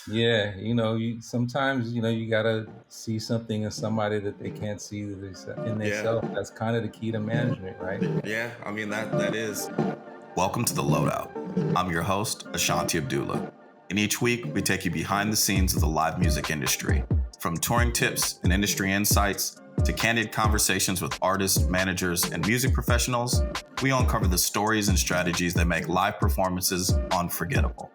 Yeah, you sometimes you gotta see something in somebody that they can't see in Yeah, themselves. That's kind of the key to management, right? yeah. I mean that is. Welcome to the Loadout. I'm your host, Ashanti Abdullah. And each week we take you behind the scenes of the live music industry, from touring tips and industry insights to candid conversations with artists, managers, and music professionals. We uncover the stories and strategies that make live performances unforgettable.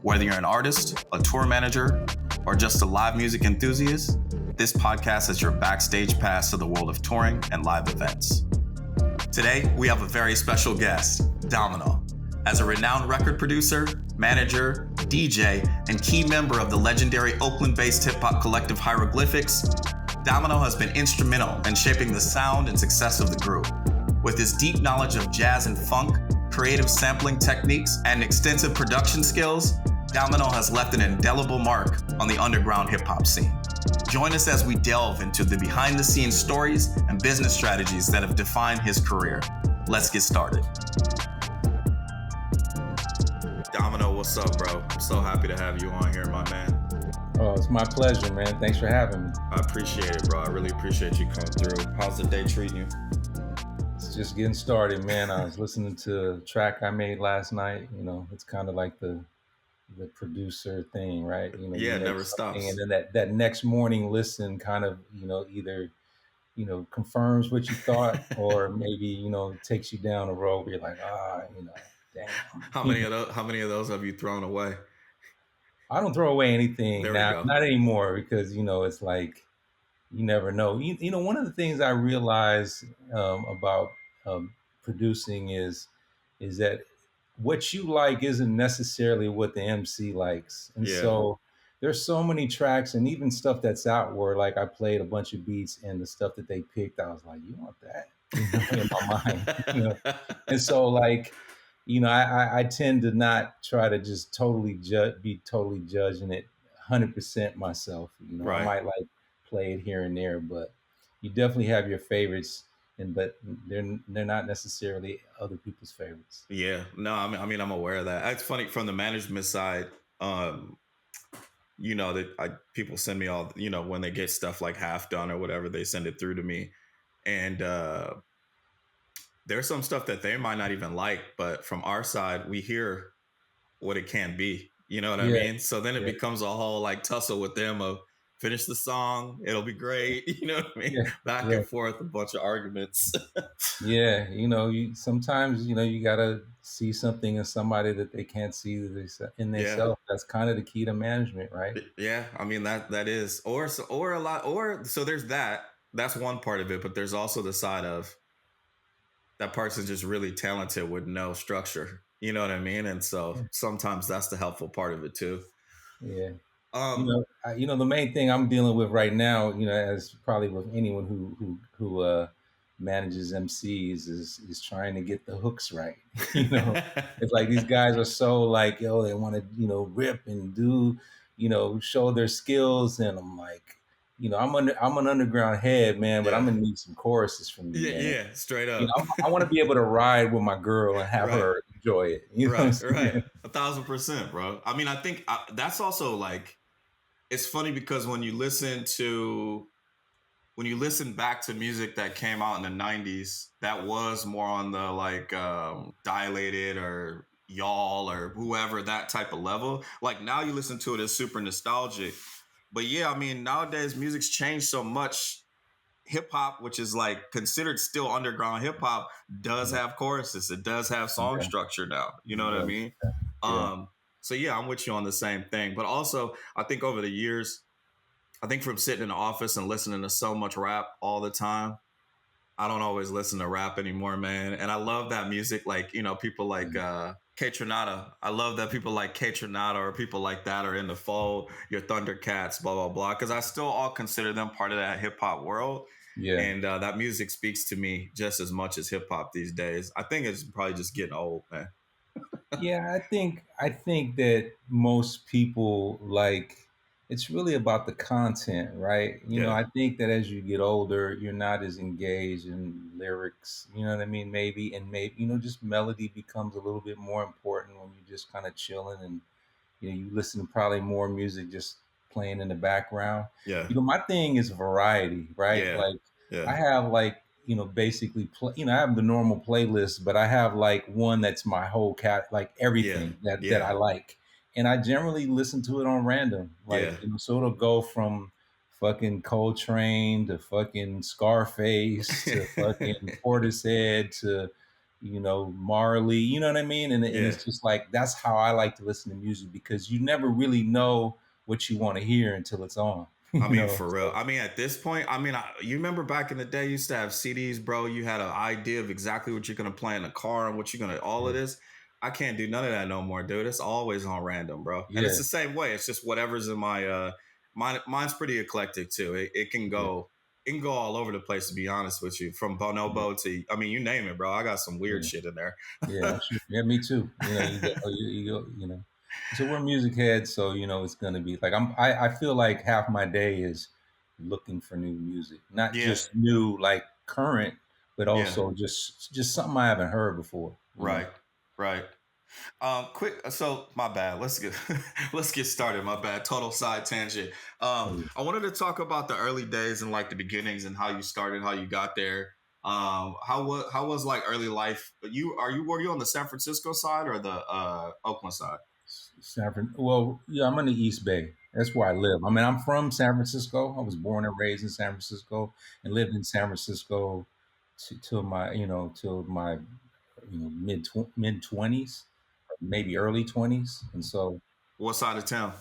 Whether you're an artist, a tour manager, or just a live music enthusiast, this podcast is your backstage pass to the world of touring and live events. Today, we have a very special guest, Domino. As a renowned record producer, manager, DJ, and key member of the legendary Oakland-based hip-hop collective Hieroglyphics, Domino has been instrumental in shaping the sound and success of the group. With his deep knowledge of jazz and funk, creative sampling techniques, and extensive production skills, Domino has left an indelible mark on the underground hip-hop scene. Join us as we delve into the behind-the-scenes stories and business strategies that have defined his career. Let's get started. Domino, what's up, bro? I'm so happy to have you on here, my man. Oh, it's my pleasure, man. Thanks for having me. I appreciate it, bro. I really appreciate you coming through. How's the day treating you? It's just getting started, man. I was listening to a track I made last night. It's kind of like the producer thing, right? You Yeah, it make never something, and stops. then that next morning listen kind of either confirms what you thought, or maybe takes you down a road where you're like, damn. How many of those have you thrown away? I don't throw away anything There we now, go. not anymore, because it's like you never know. One of the things I realize about producing is that what you like isn't necessarily what the MC likes, and Yeah. so there's so many tracks and even stuff that's out where like I played a bunch of beats and the stuff that they picked, I was like, you want that, in my mind, and so like. I tend to not try to just be totally judging it 100% myself. I Right. might like play it here and there, but you definitely have your favorites, but they're not necessarily other people's favorites. Yeah. No, I mean, I'm aware of that. It's funny from the management side. Um, people send me all, when they get stuff like half done or whatever, they send it through to me, and there's some stuff that they might not even like, but from our side we hear what it can be, you know what I Yeah, mean? So then it yeah, becomes a whole like tussle with them of finish the song, it'll be great. You know what I mean? yeah, Back yeah, and forth, a bunch of arguments. yeah. You sometimes you gotta see something in somebody that they can't see in Yeah. themselves. That's kind of the key to management, right? Yeah, I mean that is, or a lot, or so there's that. That's one part of it, but there's also the side of that person's just really talented with no structure. You know what I mean? And so Yeah, sometimes that's the helpful part of it too. yeah. Um, The main thing I'm dealing with right now, as probably with anyone who manages MCs, is trying to get the hooks right. It's like these guys are so like, yo, they want to rip and do, show their skills, and I'm like, I'm an underground head, man, but I'm yeah, gonna need some choruses from you, yeah, man. yeah, straight up. I want to be able to ride with my girl and have Right, her enjoy it. You know what I'm right, right. saying? 1,000%, bro. I mean, I think that's also like, it's funny because when you listen back to music that came out in the 90s, that was more on the like dilated or y'all or whoever, that type of level. Like now you listen to it as super nostalgic. But yeah, I mean, nowadays music's changed so much. Hip hop, which is like considered still underground hip hop, does Yeah, have choruses. It does have song yeah, structure now. You know what I yeah, mean? yeah. Um, so yeah, I'm with you on the same thing. But also, I think over the years, I think from sitting in the office and listening to so much rap all the time, I don't always listen to rap anymore, man. And I love that music, like, people like K Tronada. I love that people like K Tronada or people like that are in the fold, your Thundercats, blah, blah, blah. Because I still all consider them part of that hip hop world. Yeah. And that music speaks to me just as much as hip hop these days. I think it's probably just getting old, man. Yeah, I think that most people like it's really about the content, right? Yeah. I think that as you get older, you're not as engaged in lyrics, you know what I mean? Maybe just melody becomes a little bit more important when you're just kind of chilling you listen to probably more music just playing in the background. Yeah. My thing is variety, right? Yeah. Like Yeah. I have like, basically I have the normal playlist, but I have like one that's my whole like Yeah. everything that Yeah. I like. And I generally listen to it on random. Yeah. Like, so it'll go from fucking Coltrane to fucking Scarface to fucking Portishead to Marley, you know what I mean? And Yeah. it's just like that's how I like to listen to music, because you never really know what you want to hear until it's on. I you mean, know. for real. So I mean, at this point, I mean, you remember back in the day, you used to have CDs, bro. You had an idea of exactly what you're gonna play in the car and what you're gonna all of yeah, this. I can't do none of that no more, dude. It's always on random, bro. And it's yeah, the same way. It's just whatever's in my mine's pretty eclectic too. It can yeah, go all over the place, to be honest with you. From yeah, bonobo to, I mean, you name it, bro. I got some weird yeah, shit in there. yeah. I'm sure. Yeah, me too. You go, you go, So we're music heads, so it's gonna be like I feel like half my day is looking for new music, not Yeah. just new like current, but Yeah. also just something I haven't heard before. Right. Right. Quick. So my bad. Let's get let's get started. My bad. Total side tangent. I wanted to talk about the early days and like the beginnings and how you started, how you got there. How was like early life? Were you on the San Francisco side or the Oakland side? Well, yeah, I'm in the East Bay. That's where I live. I mean, I'm from San Francisco. I was born and raised in San Francisco and lived in San Francisco till my mid 20s, maybe early 20s. And so What side of town?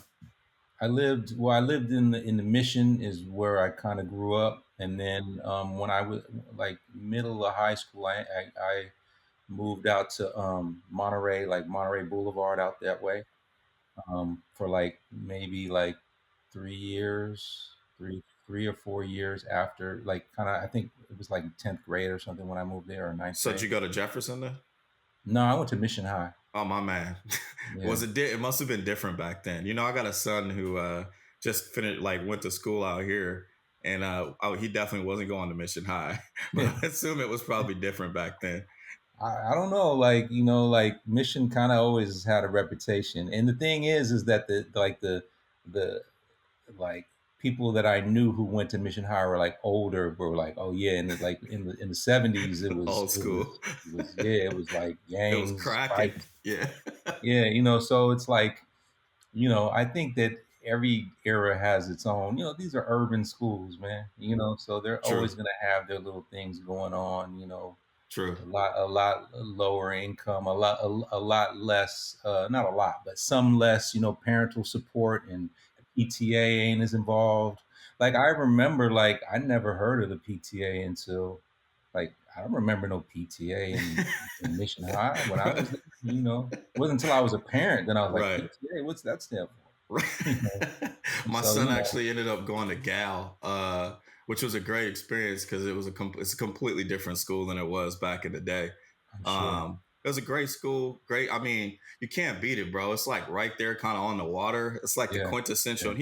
I lived in the Mission is where I kind of grew up. And then when I was like middle of high school, I moved out to Monterey, like Monterey Boulevard out that way, for like maybe like 3 years, 3 or 4 years after, like kind of, I think it was like 10th grade or something when I moved there, or ninth So did grade. you go to Jefferson then? No, I went to Mission High. Oh my man, Yeah, it must have been different back then. You know, I got a son who just finished like went to school out here, and he definitely wasn't going to Mission High, but yeah. I assume it was probably different back then. I don't know, like like Mission kind of always had a reputation, and the thing is that the like people that I knew who went to Mission High were like older, were like, oh yeah, and like in the 70s, it was Old it school. was it was yeah, it was like It was gangs, cracking. fights. Yeah. Yeah, so it's like, I think that every era has its own, these are urban schools, man, so they're True. always going to have their little things going on, True. a lot lower income, a lot less, not a lot, but some less, parental support, and the PTA ain't as involved. Like I remember, like I never heard of the PTA until, like, I don't remember no PTA in Mission High when I was there. It wasn't until I was a parent then I was like, Right. PTA, what's that stand for? Right. You know, and My so son actually ended up going to Gal, which was a great experience because it's a completely different school than it was back in the day. I'm sure. It was a great school. Great. I mean, you can't beat it, bro. It's like right there, kind of on the water. It's like the Yeah, quintessential. yeah, And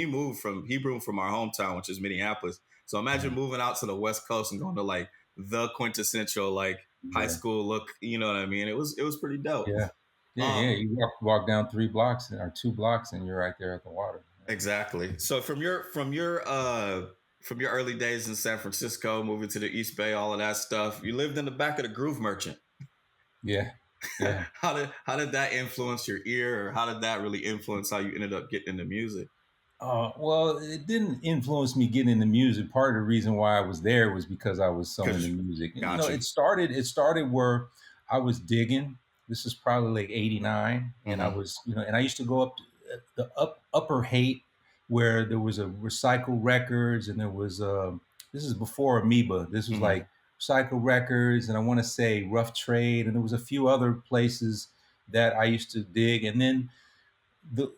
he moved from our hometown, which is Minneapolis. So imagine uh-huh, moving out to the West Coast and going to like the quintessential like high yeah, school look. You know what I mean? It was pretty dope. yeah. Yeah, yeah. Um, You walk down 3 blocks or 2 blocks, and you're right there at the water. Exactly. So from your early days in San Francisco, moving to the East Bay, all of that stuff, you lived in the back of the Groove Merchant. Yeah, yeah. How did that influence your ear, or how did that really influence how you ended up getting into music? Well, it didn't influence me getting into music. Part of the reason why I was there was because I was so into Because music. And, got you. it started where I was digging. This is probably like '89, and I Mm-hmm. was, and I used to go up to the upper Haight, where there was a Recycle Records, and there was this is before Amoeba. This was Mm-hmm. like Recycle Records, and I want to say Rough Trade, and there was a few other places that I used to dig, and then the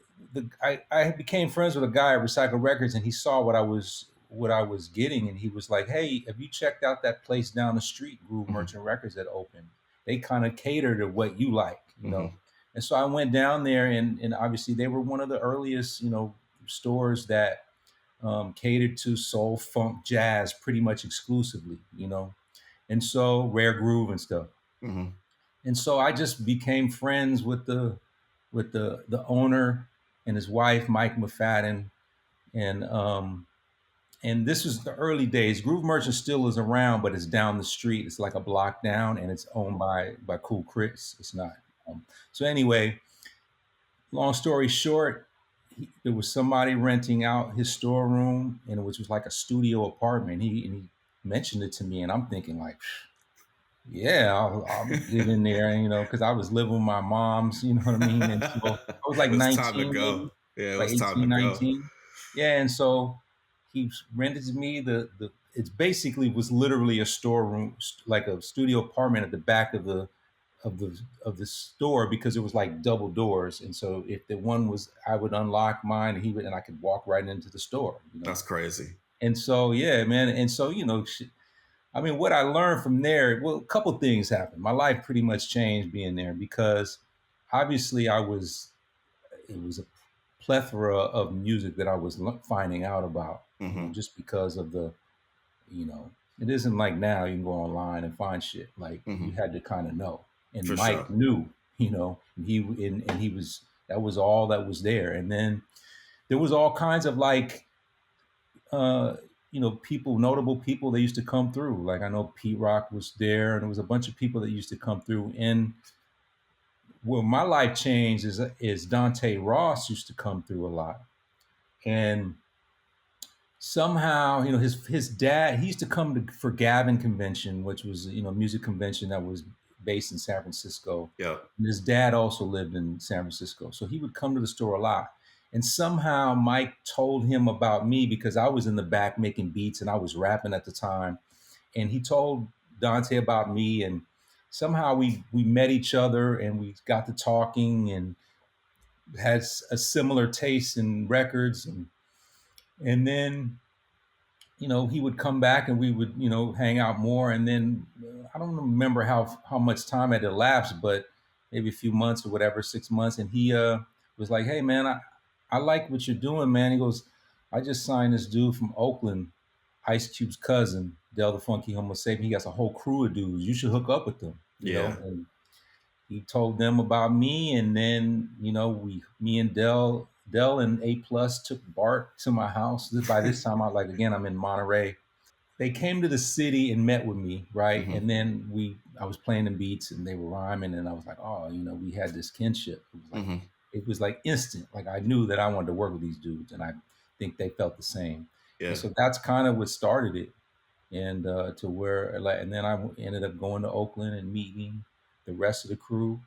I became friends with a guy at Recycle Records, and he saw what I was getting, and he was like, "Hey, have you checked out that place down the street, Groove Mm-hmm. Merchant Records, that opened? They kind of cater to what you like." Mm-hmm. And so I went down there, and obviously they were one of the earliest, stores that catered to soul, funk, jazz, pretty much exclusively. And so rare groove and stuff. Mm-hmm. And so I just became friends with the owner, and his wife, Mike McFadden. And this was the early days. Groove Merchant still is around, but it's down the street. It's like a block down, and it's owned by Cool Chris. It's not. So anyway, long story short, there was somebody renting out his storeroom, and it was like a studio apartment. He mentioned it to me, and I'm thinking like, yeah, I'll get in there, and because I was living with my mom's, you know what I mean. And so I was like It was time to 19, go. maybe Yeah, it like was time to 18, go. 19. Yeah, and so he rented me the. It's basically was literally a storeroom, like a studio apartment at the back of the store, because it was like double doors, and so if the one was, I would unlock mine, and he would, and I could walk right into the store. That's crazy. And so yeah, man, and so I mean, what I learned from there, well, a couple things happened. My life pretty much changed being there, because obviously it was a plethora of music that I was finding out about, just because of you know, it isn't like now you can go online and find shit. Like you had to kind of know. And For Mike sure. knew, and he was, that was all that was there. And then there was all kinds of like, uh, people, notable people that used to come through. Like I know Pete Rock was there, and there was a bunch of people that used to come through. And where my life changed is Dante Ross used to come through a lot. And somehow, his dad, he used to come for Gavin Convention, which was music convention that was based in San Francisco. Yeah. And his dad also lived in San Francisco, so he would come to the store a lot. And somehow Mike told him about me, because I was in the back making beats and I was rapping at the time. And he told Dante about me, and somehow we met each other, and we got to talking, and had a similar taste in records. And then he would come back, and we would, hang out more. And then I don't remember how much time had elapsed, but maybe a few months or whatever, 6 months. And he was like, "Hey, man, I like what you're doing, man." He goes, "I just signed this dude from Oakland, Ice Cube's cousin, Del the Funky Homo Sapien. He got a whole crew of dudes. You should hook up with them." And he told them about me, and then me and Dell and A Plus took Bart to my house. By this time, I'm in Monterey. They came to the city and met with me, right? And then I was playing them beats, and they were rhyming, and I was like, oh, we had this kinship. It was like instant. Like I knew that I wanted to work with these dudes, and I think they felt the same. Yeah. And so that's kind of what started it, and to where, like, and then I ended up going to Oakland and meeting the rest of the crew,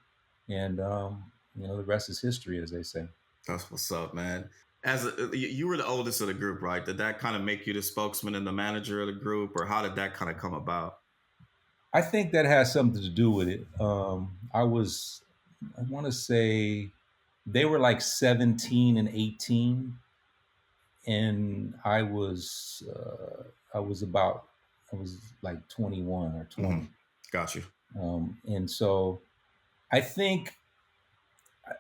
and the rest is history, as they say. That's what's up, man. You were the oldest of the group, right? Did that kind of make you the spokesman and the manager of the group, or how did that kind of come about? I think that has something to do with it. I want to say they were like 17 and 18, and I was like 21 or 20. Got you. And so I think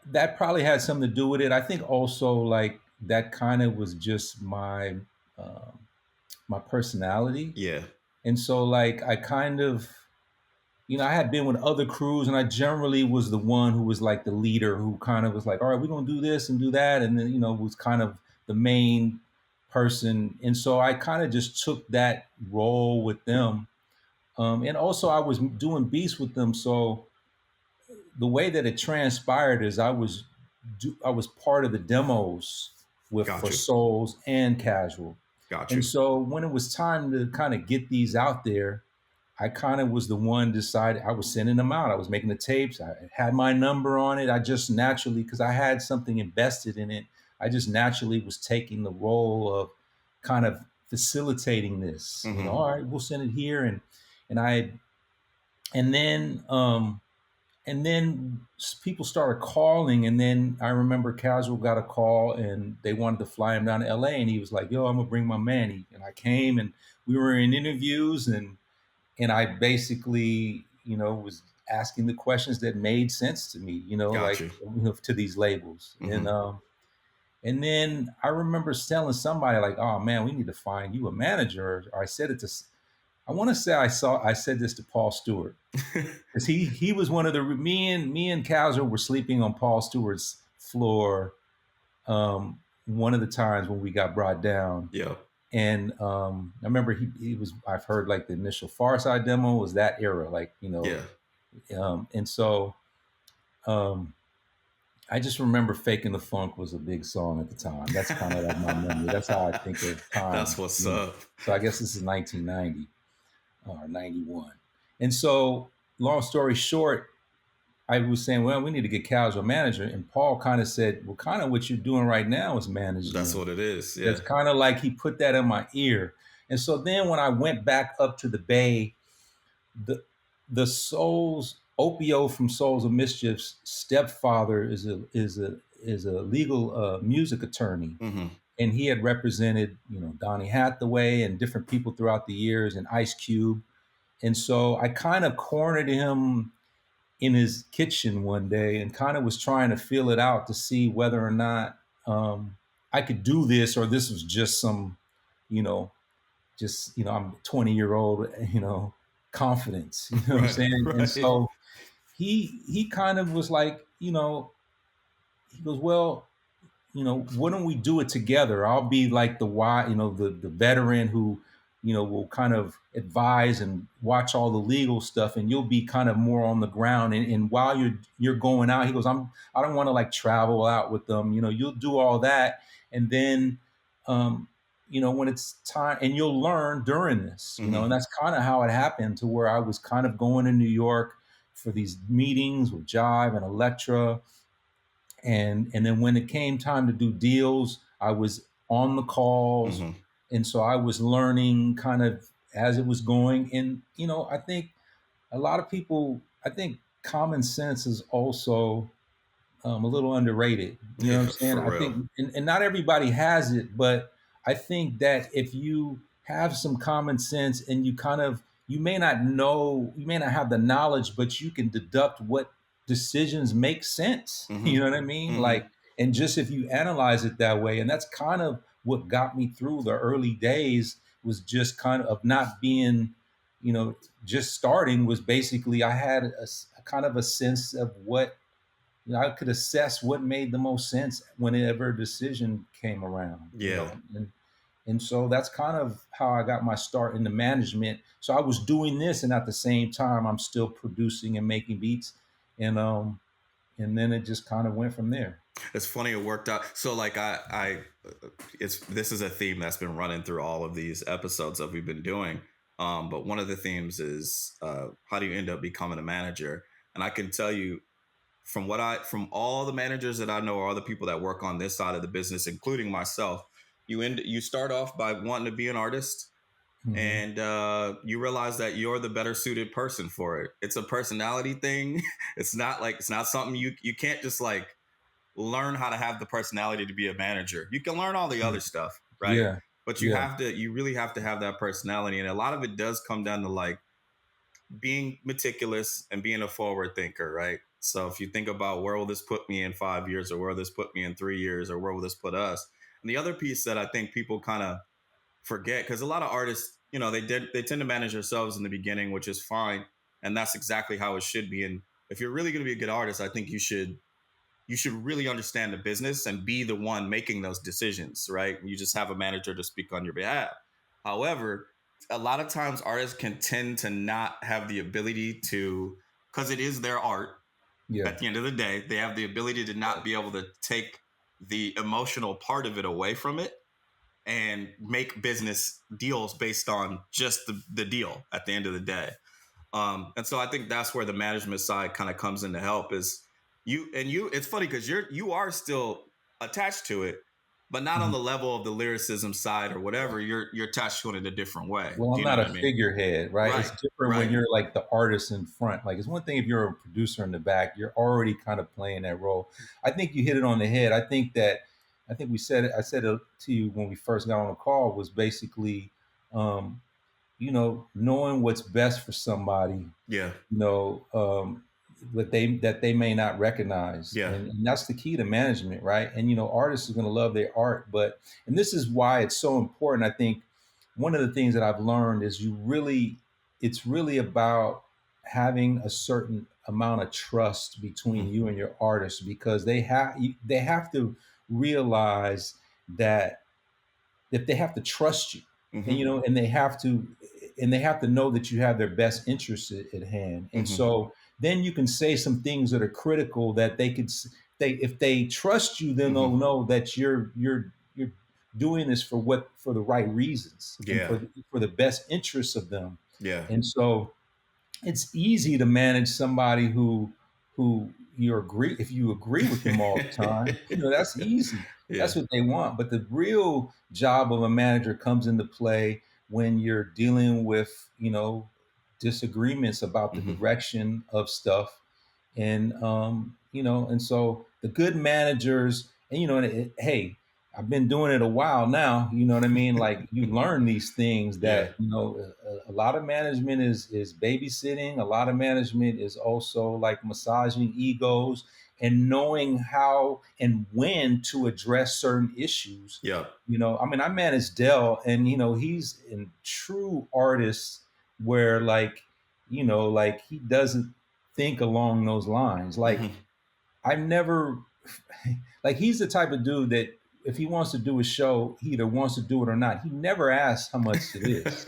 that probably had something to do with it. I think also like that kind of was just my personality. Yeah. And so like I kind of, I had been with other crews, and I generally was the one who was like the leader, who kind of was like, all right, we're going to do this and do that. And then, was kind of the main person. And so I kind of just took that role with them. And also I was doing beats with them. So the way that it transpired is I was part of the demos for Souls and Casual. Got you. And so when it was time to kind of get these out there, I kind of was the one decided. I was sending them out. I was making the tapes. I had my number on it. I just naturally, because I had something invested in it, I just naturally was taking the role of kind of facilitating this. All right, we'll send it here, and then people started calling, and then I remember Casual got a call, and they wanted to fly him down to LA, and he was like, "Yo, I'm gonna bring my man." And I came, and we were in interviews, and I basically, was asking the questions that made sense to me, to these labels. And then I remember telling somebody like, "Oh man, we need to find you a manager." Or I said it to, I want to say I said this to Paul Stewart, because he was one of the me and Kaiser were sleeping on Paul Stewart's floor one of the times when we got brought down. Yeah. And I remember he was, I've heard like the initial Far Side demo was that era, like, Yeah. and so um, I just remember Faking the Funk was a big song at the time. That's kind of like my memory. That's how I think of That's time. what's up. So I guess this is 1990 or 91. And so, long story short, I was saying, well, we need to get casual manager. And Paul kind of said, well, kind of what you're doing right now is managing That's them. what it is. Yeah. It's kind of like he put that in my ear. And so then when I went back up to the Bay, the Souls Opio from Souls of Mischief's stepfather is a legal music attorney, Mm-hmm. and he had represented Donny Hathaway and different people throughout the years, and Ice Cube. And so I kind of cornered him in his kitchen one day and kind of was trying to feel it out to see whether or not I could do this, or this was just some, you know, I'm 20-year-old, confidence, what I'm Right. saying? And Right. so he kind of was like, he goes, well, why don't we do it together? I'll be like the veteran who, will kind of advise and watch all the legal stuff, and you'll be kind of more on the ground. And while you're going out, he goes, I don't want to like travel out with them. You'll do all that, and then, when it's time, and you'll learn during this, Mm-hmm. and that's kind of how it happened, to where I was kind of going to New York for these meetings with Jive and Electra, and then when it came time to do deals, I was on the calls, Mm-hmm. and so I was learning kind of as it was going. And I think a lot of people, I think common sense is also a little underrated. You know what I'm Yeah, saying? for I real. think, and not everybody has it, but I think that if you have some common sense, and you may not know, you may not have the knowledge, but you can deduct what decisions make sense. Mm-hmm. You know what I mean? Mm-hmm. Like, and just if you analyze it that way, and that's kind of what got me through the early days, was just kind of not being, just starting, was basically I had a kind of a sense of what, I could assess what made the most sense whenever a decision came around, Yeah. and so that's kind of how I got my start in the management. So I was doing this, and at the same time, I'm still producing and making beats, and then it just kind of went from there. It's funny it worked out. So like this is a theme that's been running through all of these episodes that we've been doing. But one of the themes is how do you end up becoming a manager? And I can tell you from all the managers that I know, or all the people that work on this side of the business, including myself, you start off by wanting to be an artist, Mm-hmm. and you realize that you're the better suited person for it. It's a personality thing. It's not something you can't just like learn how to have the personality to be a manager. You can learn all the other stuff, right? Yeah, But yeah, you really have to have that personality. And a lot of it does come down to like being meticulous and being a forward thinker, right? So if you think about where will this put me in 5 years, or where will this put me in 3 years, or where will this put us? And the other piece that I think people kind of forget, because a lot of artists, they tend to manage themselves in the beginning, which is fine. And that's exactly how it should be. And if you're really going to be a good artist, I think you should really understand the business and be the one making those decisions, right? You just have a manager to speak on your behalf. However, a lot of times artists can tend to not have the ability to, because it is their art. yeah, At the end of the day, they have the ability to not be able to take the emotional part of it away from it and make business deals based on just the deal at the end of the day. And so I think that's where the management side kind of comes in to help. Is it's funny because you are still attached to it, but not on mhm. the level of the lyricism side or whatever. You're attached to it in a different way. Well, Do I'm you know not what a I mean? figurehead, right? It's Right. different when Right. you're like the artist in front. Like, it's one thing if you're a producer in the back, you're already kind of playing that role. I think you hit it on the head. I think we said it, I said it to you when we first got on the call, was basically, um, knowing what's best for somebody, Yeah. you know, um, that they may not recognize, Yeah. and that's the key to management, right? And artists are going to love their art, and this is why it's so important. I think one of the things that I've learned is it's really about having a certain amount of trust between Mm-hmm. you and your artist, because they have to realize that they have to trust you, and Mm-hmm. and they have to know that you have their best interests at hand. And Mm-hmm. so then you can say some things that are critical that they could they if they trust you, then they'll Mm-hmm. know that you're doing this for the right reasons and Yeah. for the best interests of them. Yeah. And so it's easy to manage somebody who you agree if you agree with them all the time. That's easy. Yeah. That's what they want. But the real job of a manager comes into play when you're dealing with disagreements about the Mm-hmm. direction of stuff. And and so the good managers, and hey, I've been doing it a while now. You know what I mean? Like, you learn these things Yeah. that a lot of management is babysitting. A lot of management is also like massaging egos and knowing how and when to address certain issues. Yeah. I mean, I manage Dell, and he's a true artist where, like he doesn't think along those lines. Like, Mm-hmm. I never like, he's the type of dude that if he wants to do a show, he either wants to do it or not. He never asks how much it is.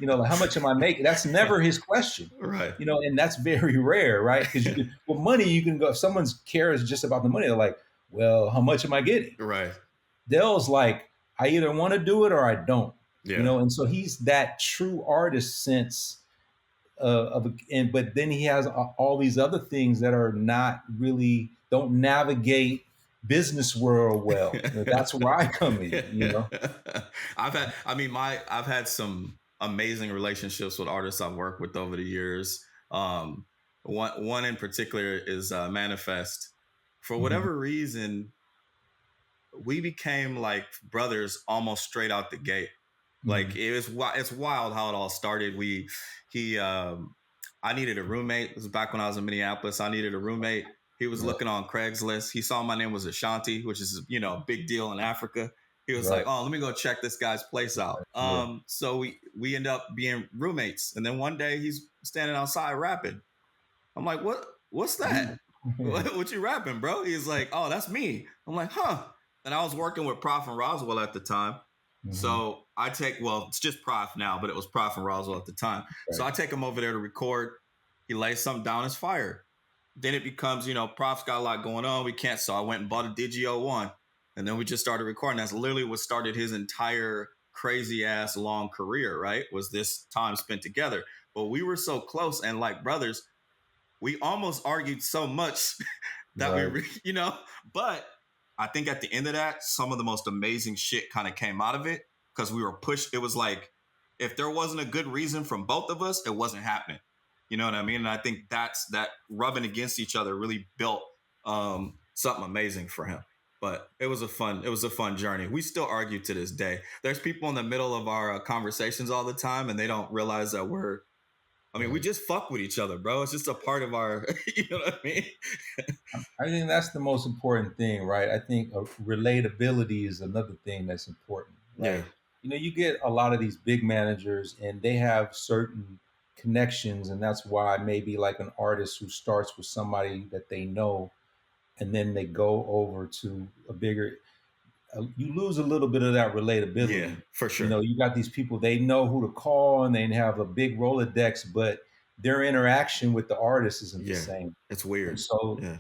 Like, how much am I making? That's never his question. Right. And that's very rare, right? Because money, you can go, if someone's cares just about the money, they're like, well, how much am I getting? Right. Dell's like, I either want to do it or I don't. Yeah. And so he's that true artist sense but then he has all these other things that are not really, don't navigate business world well. That's where I come in. I've had some amazing relationships with artists I've worked with over the years. One in particular is Manifest. For Mm-hmm. whatever reason, we became like brothers almost straight out the gate. Like, it's wild how it all started. He I needed a roommate. It was back when I was in Minneapolis. I needed a roommate. He was Right, looking on Craigslist. He saw my name was Ashanti, which is a big deal in Africa. He was like, right, "Oh, let me go check this guy's place out." yeah. So we end up being roommates. And then one day he's standing outside rapping. I'm like, What's that? What you rapping, bro?" He's like, "Oh, that's me." I'm like, "Huh." And I was working with Prof and Roswell at the time. Mm-hmm. So it's just Prof now, but it was Prof and Roswell at the time. So Right. I take him over there to record. He lays something down as fire. Then it becomes, Prof's got a lot going on. We can't. So I went and bought a Digio 1. And then we just started recording. That's literally what started his entire crazy ass long career, right? Was this time spent together. But we were so close and like brothers, we almost argued so much that Right. but I think at the end of that, some of the most amazing shit kind of came out of it because we were pushed. It was like, if there wasn't a good reason from both of us, it wasn't happening. You know what I mean? And I think that rubbing against each other really built something amazing for him. But it was a fun journey. We still argue to this day. There's people in the middle of our conversations all the time, and they don't realize that we just fuck with each other, bro. It's just a part of our, you know what I mean? I think that's the most important thing, right? I think relatability is another thing that's important, Yeah. right? You get a lot of these big managers, and they have certain connections, and that's why maybe like an artist who starts with somebody that they know, and then they go over to a bigger, you lose a little bit of that Yeah, relatability. for sure. You got these people, they know who to call, and they have a big Rolodex, but their interaction with the artist isn't the Yeah. same. It's And weird. so Yeah.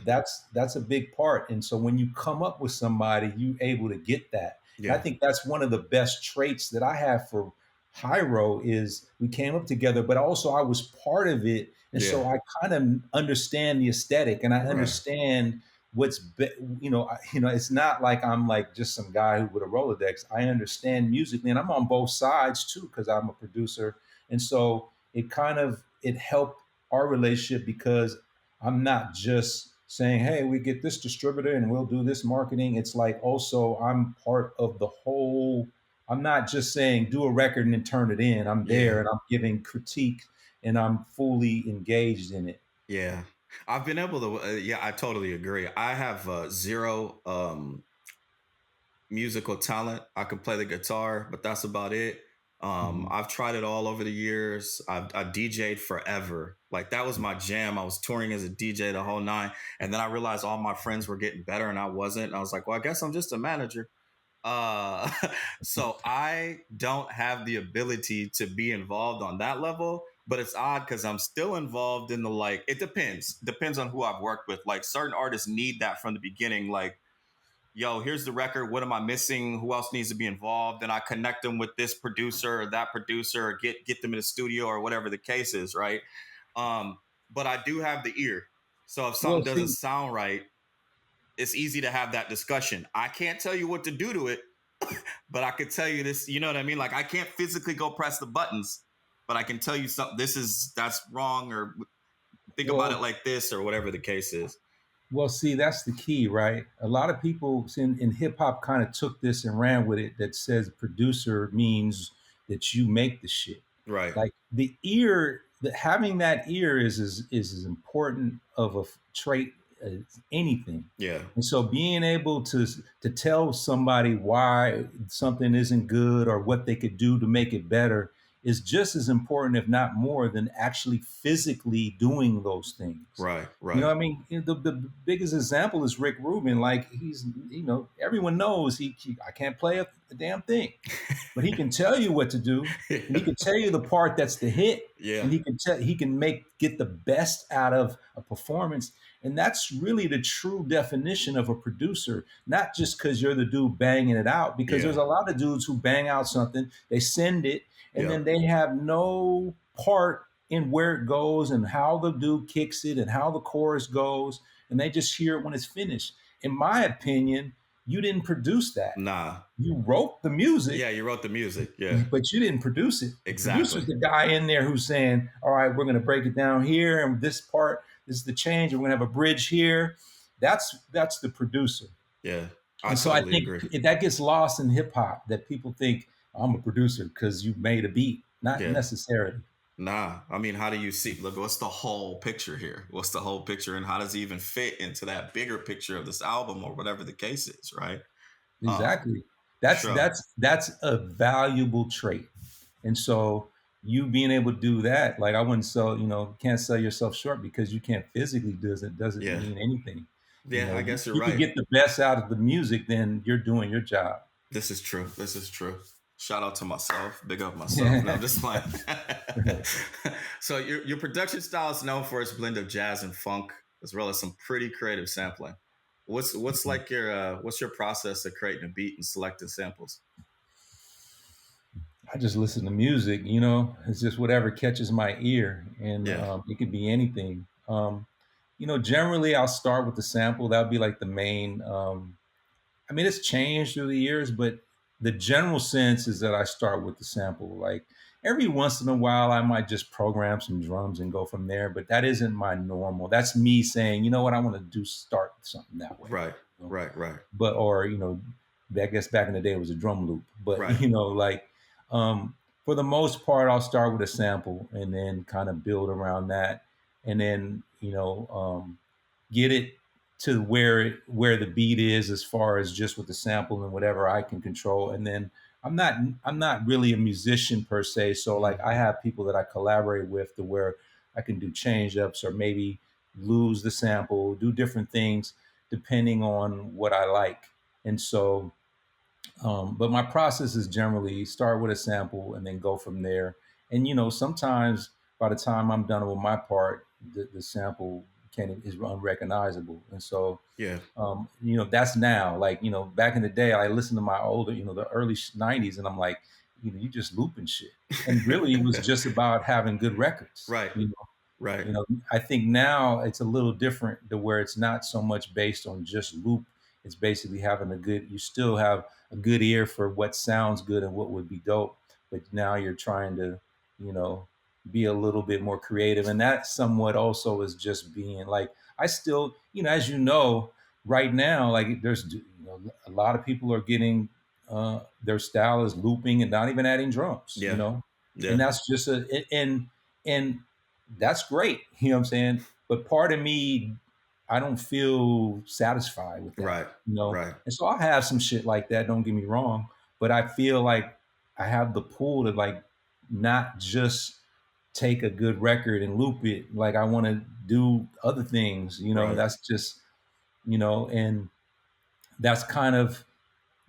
that's a big part. And so when you come up with somebody, you able to get that. And I Yeah. think that's one of the best traits that I have for Hyro is we came up together, but also I was part of it. And Yeah. so I kind of understand the aesthetic, and I Right. understand it's not like I'm like just some guy who with a Rolodex. I understand musically, and I'm on both sides too because I'm a producer. And so it helped our relationship because I'm not just saying, hey, we get this distributor and we'll do this marketing. It's like also I'm part of the whole. I'm not just saying do a record and then turn it in. I'm Yeah. there and I'm giving critique and I'm fully engaged in it. Yeah. I've been able to, yeah, I totally agree. I have zero musical talent. I can play the guitar, but that's about it. Mhm. I've tried it all over the years. I've DJ'd forever. Like that was my jam. I was touring as a DJ the whole nine. And then I realized all my friends were getting better and I wasn't. And I was like, well, I guess I'm just a manager. Uh, so I don't have the ability to be involved on that level, but it's odd because I'm still involved in the like, it depends on who I've worked with. Like certain artists need that from the beginning. Like, yo, here's the record. What am I missing? Who else needs to be involved? And I connect them with this producer or that producer or get them in the studio or whatever the case is, right? Um, but I do have the ear. So if Well, something doesn't see, sound right, it's easy to have that discussion. I can't tell you what to do to it, but I could tell you this, you know what I mean? Like I can't physically go press the buttons, but I can tell you something, that's wrong, or think about it well, like this, or whatever the case is. Well, see, that's the key, right? A lot of people in hip hop kind of took this and ran with it that says producer means that you make the shit. Right. Like the ear, having that ear is as important of a trait as anything. Yeah. And so being able to tell somebody why something isn't good or what they could do to make it better is just as important, if not more, than actually physically doing those things. Right. You know Right. what I mean? The biggest example is Rick Rubin. Like he's, everyone knows I can't play a damn thing, but he can tell you what to do, and he Yeah. can tell you the part that's the hit, Yeah. and he can get the best out of a performance. And that's really the true definition of a producer, not just because you're the dude banging it out, because Yeah. there's a lot of dudes who bang out something, they send it, and Yeah. then they have no part in where it goes and how the dude kicks it and how the chorus goes, and they just hear it when it's finished. In my opinion, you didn't produce that. Nah. You wrote the music, Yeah, you wrote the music. Yeah. but you didn't produce it. The Exactly. producer's the guy in there who's saying, all right, we're going to break it down here, and this part, this is the change, and we're going to have a bridge here. That's the producer. Yeah. I And so I totally think agree. that gets lost in hip hop, that people think I'm a producer because you made a beat. Not Yeah. necessarily. Nah. I mean, how do you see? Look, what's the whole picture here? What's the whole picture, and how does it even fit into that bigger picture of this album or whatever the case is, right? Um, Exactly. That's sure. that's that's a valuable trait. And so you being able to do that, like I wouldn't sell, can't sell yourself short because you can't physically doesn't Yeah. mean anything. Yeah, I If guess you're you can right. get the best out of the music, then you're doing your job. This is true. This is true. Shout out to myself. Big up myself. No, I'm Yeah. just playing. So your production style is known for its blend of jazz and funk, as well as some pretty creative sampling. What's like what's your process of creating a beat and selecting samples? I just listen to music, it's just whatever catches my ear, and Yeah. it could be anything. Generally I'll start with the sample. That'll be like the main. I mean, it's changed through the years, but the general sense is that I start with the sample. Like every once in a while, I might just program some drums and go from there, but that isn't my normal. That's me saying, you know what, I want to do, start something that way. Right. you know? Right. Right. But, or, I guess back in the day it was a drum loop, but, Right. um, for the most part, I'll start with a sample and then kind of build around that. And then, get it to where the beat is as far as just with the sample and whatever I can control. And then I'm not really a musician per se, so like Mhm. I have people that I collaborate with to where I can do change ups or maybe lose the sample, do different things depending on what I like. And so but my process is generally start with a sample and then go from there. And sometimes by the time I'm done with my part, the sample is unrecognizable. And so Yeah. that's now. Like back in the day, I listened to my older, the early '90s, and I'm like, you just looping shit. And really, it was just about having good records. Right. Right. I think now it's a little different to where it's not so much based on just loop. It's basically having you still have a good ear for what sounds good and what would be dope. But now you're trying to, you know, be a little bit more creative. And that somewhat also is just being like, I still, as right now, like a lot of people are getting, their style is looping and not even adding drums, Yeah. and Yeah. that's just and that's great. You know what I'm saying? But part of me, I don't feel satisfied with that. Right. You know, Right. and so I'll have some shit like that. Don't get me wrong, but I feel like I have the pull to like not just take a good record and loop it. Like I want to do other things, you know. Right. That's just, you know, and that's kind of,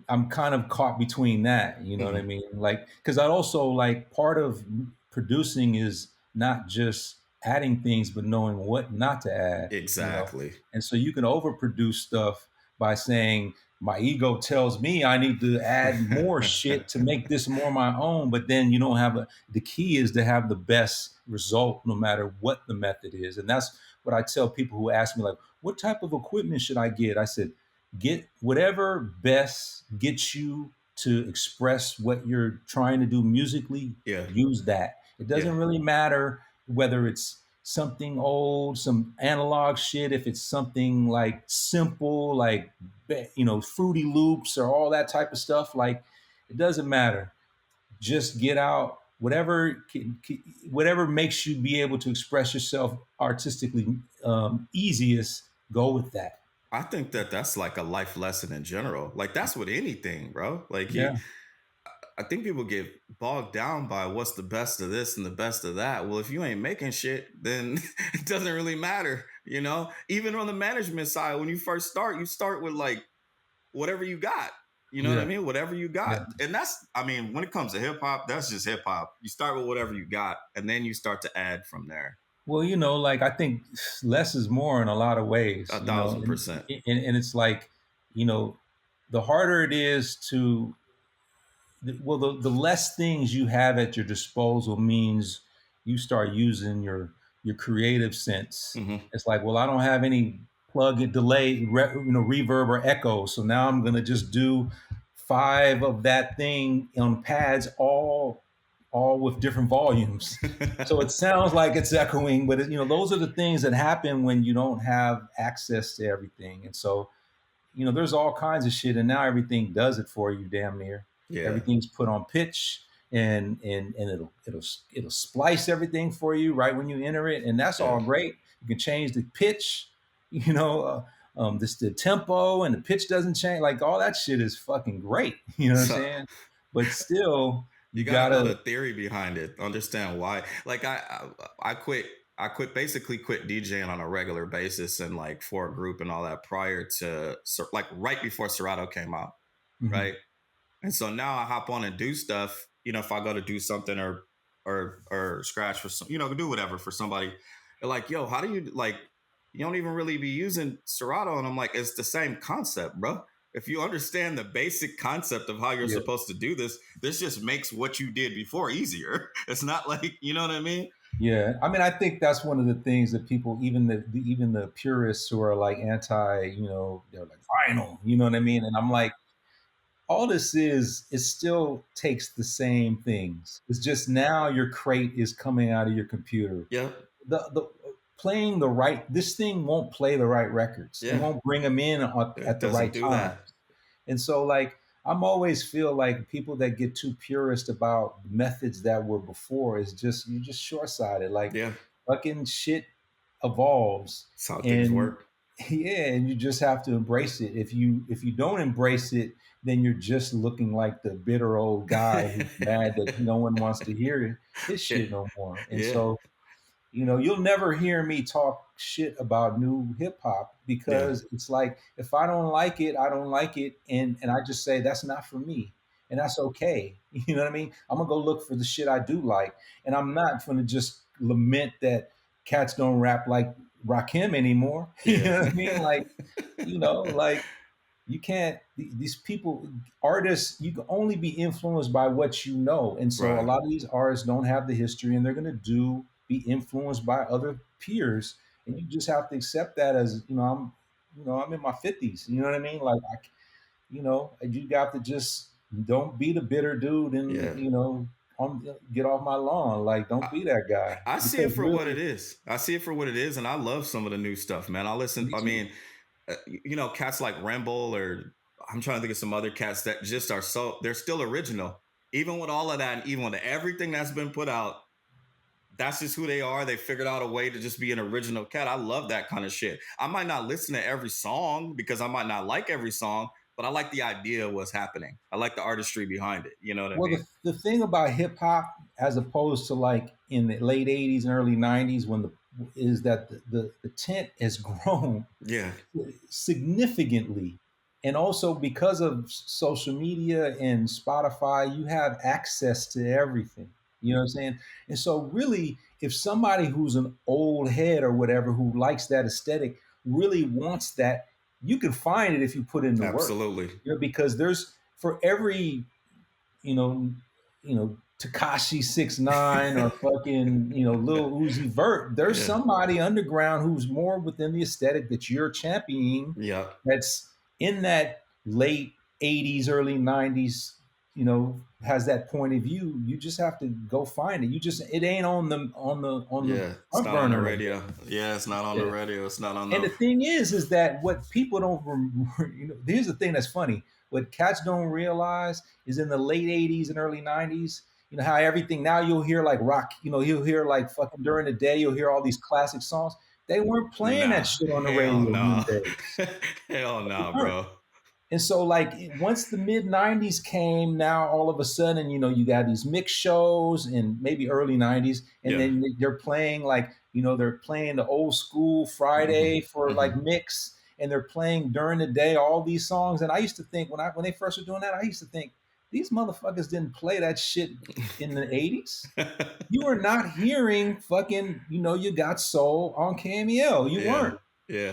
I'm kind of caught between that, you know what I Mm-hmm. mean? Like, because I also like part of producing is not just adding things, but knowing what not to add, you know? Exactly. And so you can overproduce stuff by saying, my ego tells me I need to add more shit to make this more my own, but then you don't have the key is to have the best result no matter what the method is. And that's what I tell people who ask me, like, what type of equipment should I get? I said, get whatever best gets you to express what you're trying to do musically. Yeah. Use that. It Yeah. doesn't really matter whether it's something old, some analog shit, if it's something like simple, like, you know, Fruity Loops or all that type of stuff. Like, it doesn't matter. Just get out whatever makes you be able to express yourself artistically easiest. Go with that. I think that that's like a life lesson in general. Like that's with anything, bro. Like Yeah. I think people get bogged down by what's the best of this and the best of that. Well, if you ain't making shit, then it doesn't really matter, you know? Even on the management side, when you first start, you start with like whatever you got. You know what I Yeah. mean? Whatever you got. Yeah. And that's, I mean, when it comes to hip hop, that's just hip hop. You start with whatever you got and then you start to add from there. Well, you know, like I think less is more in a lot of ways, A you know, thousand percent. and it's like, you know, the harder it is to, well, the less things you have at your disposal means you start using your creative sense. Mm-hmm. It's like, well, I don't have any plug and delay, you know, reverb or echo, so now I'm gonna just do five of that thing on pads, all with different volumes. So it sounds like it's echoing, but you know, those are the things that happen when you don't have access to everything. And so, you know, there's all kinds of shit, and now everything does it for you, damn near. Yeah. Everything's put on pitch, and it'll splice everything for you right when you enter it, and that's Yeah. all great. You can change the pitch, you know, this the tempo and the pitch doesn't change. Like all that shit is fucking great. You know what I'm So saying? But still, you you got to know the gotta. theory behind it, understand why. Like I basically quit DJing on a regular basis and like for a group and all that prior to like right before Serato came out, Mhm. right? And so now I hop on and do stuff. You know, if I go to do something or scratch for some, you know, do whatever for somebody, they're like, "Yo, how do you like? You don't even really be using Serato." And I'm like, "It's the same concept, bro. If you understand the basic concept of how you're Yeah. supposed to do this, this just makes what you did before easier. It's not like you know what I mean." Yeah, I mean, I think that's one of the things that people, even even the purists who are like anti, you know, they're like vinyl, you know what I mean? And I'm like, all this is, it still takes the same things. It's just now your crate is coming out of your computer. Yeah, The playing the right, this thing won't play the right records. It yeah, won't bring them in it at the doesn't right do time. that. And so, like, I'm always feel like people that get too purist about methods that were before is just, you're just short sighted. Like, Yeah, fucking shit evolves, that's how things and work. yeah, and you just have to embrace it. If you don't embrace it, then you're just looking like the bitter old guy who's mad that no one wants to hear his Yeah, shit no more. And yeah, so, you know, you'll never hear me talk shit about new hip hop yeah, because it's like, if I don't like it, I don't like it, and I just say that's not for me, and that's okay. You know what I mean? I'm gonna go look for the shit I do like, and I'm not gonna just lament that cats don't rap like Rakim anymore. You yeah, know what I mean? Like, you know, like, you can't, these people, artists, you can only be influenced by what you know. And so a right. lot of these artists don't have the history, and they're going to be influenced by other peers, and you just have to accept that. As you know, I'm in my 50s, you know what I mean? Like, you know, you got to just, don't be the bitter dude, and Yeah. you know, get off my lawn. Like, don't be that guy, I see it because for what it really, is. I see it for what it is, and I love some of the new stuff, man. I listen. me I too. mean, you know, cats like Ramble, or I'm trying to think of some other cats that just are so they're still original, even with all of that, and even with everything that's been put out. That's just who they are. They figured out a way to just be an original cat. I love that kind of shit. I might not listen to every song because I might not like every song, but I like the idea of what's happening. I like the artistry behind it. You know what I Well, mean? the thing about hip hop, as opposed to like in the late '80s and early '90s, when the is that the tent has grown Yeah. significantly, and also because of social media and Spotify, you have access to everything. You know what I'm saying? And so, really, if somebody who's an old head or whatever who likes that aesthetic really wants that, you can find it if you put in the work. Absolutely. You know, because there's for every you know, Takashi 6ix9ine or fucking, Lil Uzi Vert. There's Yeah. somebody underground who's more within the aesthetic that you're championing. Yeah. That's in that late '80s, early '90s. Has that point of view. You just have to go find it. It ain't on the Yeah. It's front not on the burner no radio. Yeah. It's not on the more. radio. It's not on And the. the thing is that what people don't, here's the thing that's funny. What cats don't realize is in the late '80s and early '90s, how everything now you'll hear like rock, you'll hear like fucking during the day, you'll hear all these classic songs. They weren't playing that Nah. shit on the Hell radio in no. them days. Hell They no, weren't. bro. And so, like, once the mid '90s came, now all of a sudden, you got these mix shows, and maybe early '90s, and Yeah. then they're playing like, they're playing the old school Hmm. Friday for Hmm. like mix, and they're playing during the day all these songs. And I used to think when they first were doing that, I used to think these motherfuckers didn't play that shit in the '80s. You were not hearing fucking, you got soul on KMEL. You Yeah. weren't. Yeah.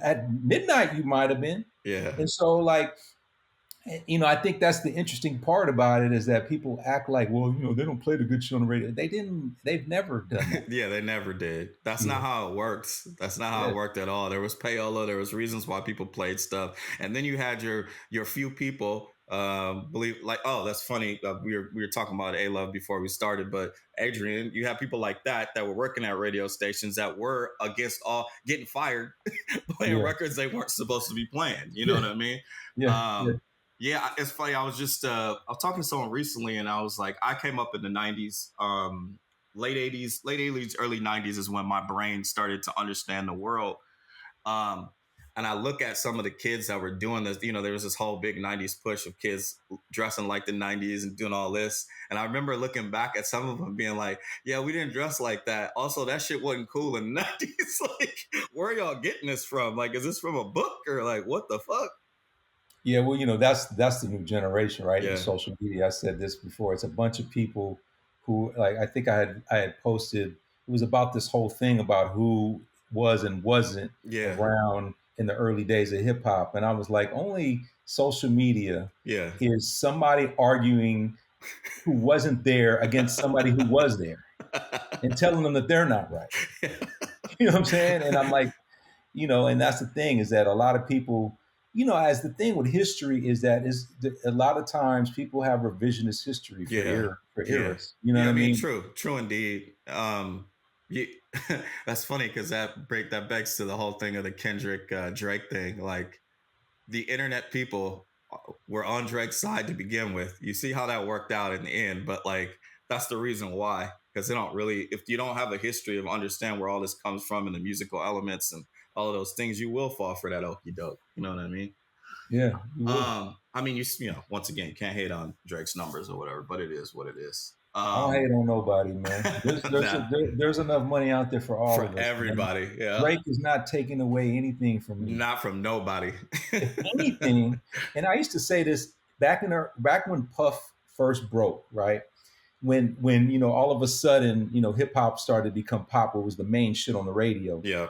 At midnight, you might have been. Yeah. And so, like, I think that's the interesting part about it is that people act like, well, they don't play the good shit on the radio. They didn't. They've never done that. Yeah, they never did. That's not Yeah, how it works. That's not how yeah, it worked at all. There was payola. There was reasons why people played stuff, and then you had your few people believe like, oh, that's funny. We were talking about A Love before we started, but Adrian, you have people like that were working at radio stations that were against all getting fired, playing yeah, records they weren't supposed to be playing. You know yeah, what I mean? yeah, yeah, Yeah, it's funny. I was talking to someone recently, and I was like, I came up in the '90s, late '80s, early '90s is when my brain started to understand the world. Um, and I look at some of the kids that were doing this. There was this whole big '90s push of kids dressing like the '90s and doing all this. And I remember looking back at some of them being like, "Yeah, we didn't dress like that. Also, that shit wasn't cool in the '90s. Like, where are y'all getting this from? Like, is this from a book or like what the fuck?" yeah. Well, that's the new generation, right? In Yeah. social media, I said this before. It's a bunch of people who, like, I think I had posted. It was about this whole thing about who was and wasn't Yeah. around in the early days of hip hop, and I was like, only social media Yeah. is somebody arguing who wasn't there against somebody who was there and telling them that they're not right. You know what I'm saying? And I'm like, and that's the thing is that a lot of people, as the thing with history is that a lot of times people have revisionist history for Yeah. for Yeah. eras. You know Yeah. what I I mean, mean? true indeed. You, that's funny because that begs to the whole thing of the Kendrick Drake thing. Like the internet people were on Drake's side to begin with. You see how that worked out in the end, but like that's the reason why. Because they don't really, if you don't have a history of understand where all this comes from and the musical elements and all of those things, you will fall for that okey doke. You know what I mean? Yeah, you will. I mean, once again, you can't hate on Drake's numbers or whatever, but it is what it is. I don't hate on nobody, man. Nah, There's enough money out there for all for of us, man. everybody, yeah, Drake is not taking away anything from me. not from nobody. If anything, and I used to say this back when Puff first broke, right? When all of a sudden hip hop started to become pop, what was the main shit on the radio. Yeah,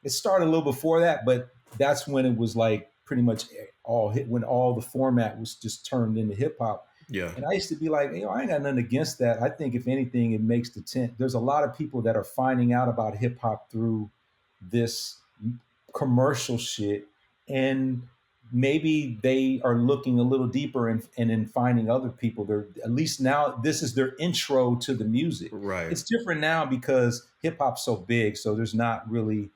It started a little before that, but that's when it was like pretty much all hit when all the format was just turned into hip hop. yeah, And I used to be like, I ain't got nothing against that. I think if anything, it makes the tent. There's a lot of people that are finding out about hip hop through this commercial shit, and maybe they are looking a little deeper and in finding other people. They're at least now this is their intro to the music. right. It's different now because hip hop's so big, so there's not really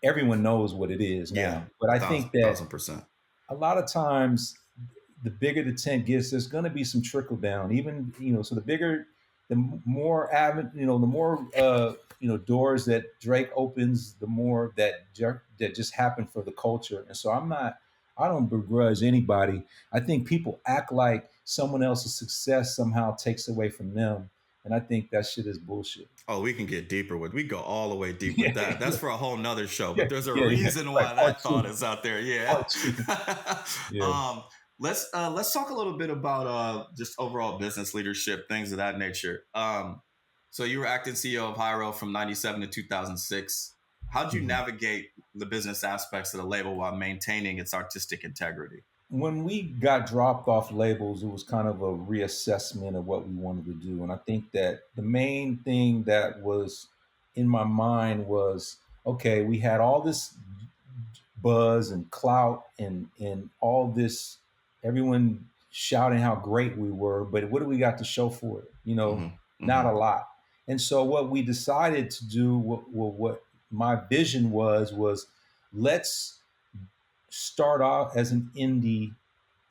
everyone knows what it is Yeah, now. But I think that 1,000%. a lot of times the bigger the tent gets, there's going to be some trickle down. Even so the bigger, the more the more doors that Drake opens, the more that just happen for the culture. And so I don't begrudge anybody. I think people act like someone else's success somehow takes away from them, and I think that shit is bullshit. Oh, we can get deeper with. We go all the way deep with Yeah, that. That's yeah, for a whole nother show. yeah, But there's a yeah, yeah. reason Right, why part that thought two, is out there. Yeah. part two. Yeah. Let's talk a little bit about just overall business leadership, things of that nature. So you were acting CEO of Hyro from '97 to 2006. How'd you Mhm. navigate the business aspects of the label while maintaining its artistic integrity? When we got dropped off labels, it was kind of a reassessment of what we wanted to do. And I think that the main thing that was in my mind was, okay, we had all this buzz and clout and all this, everyone shouting how great we were, but what do we got to show for it? Mm-hmm. Not Mm-hmm. a lot. And so what we decided to do, what my vision was let's start off as an indie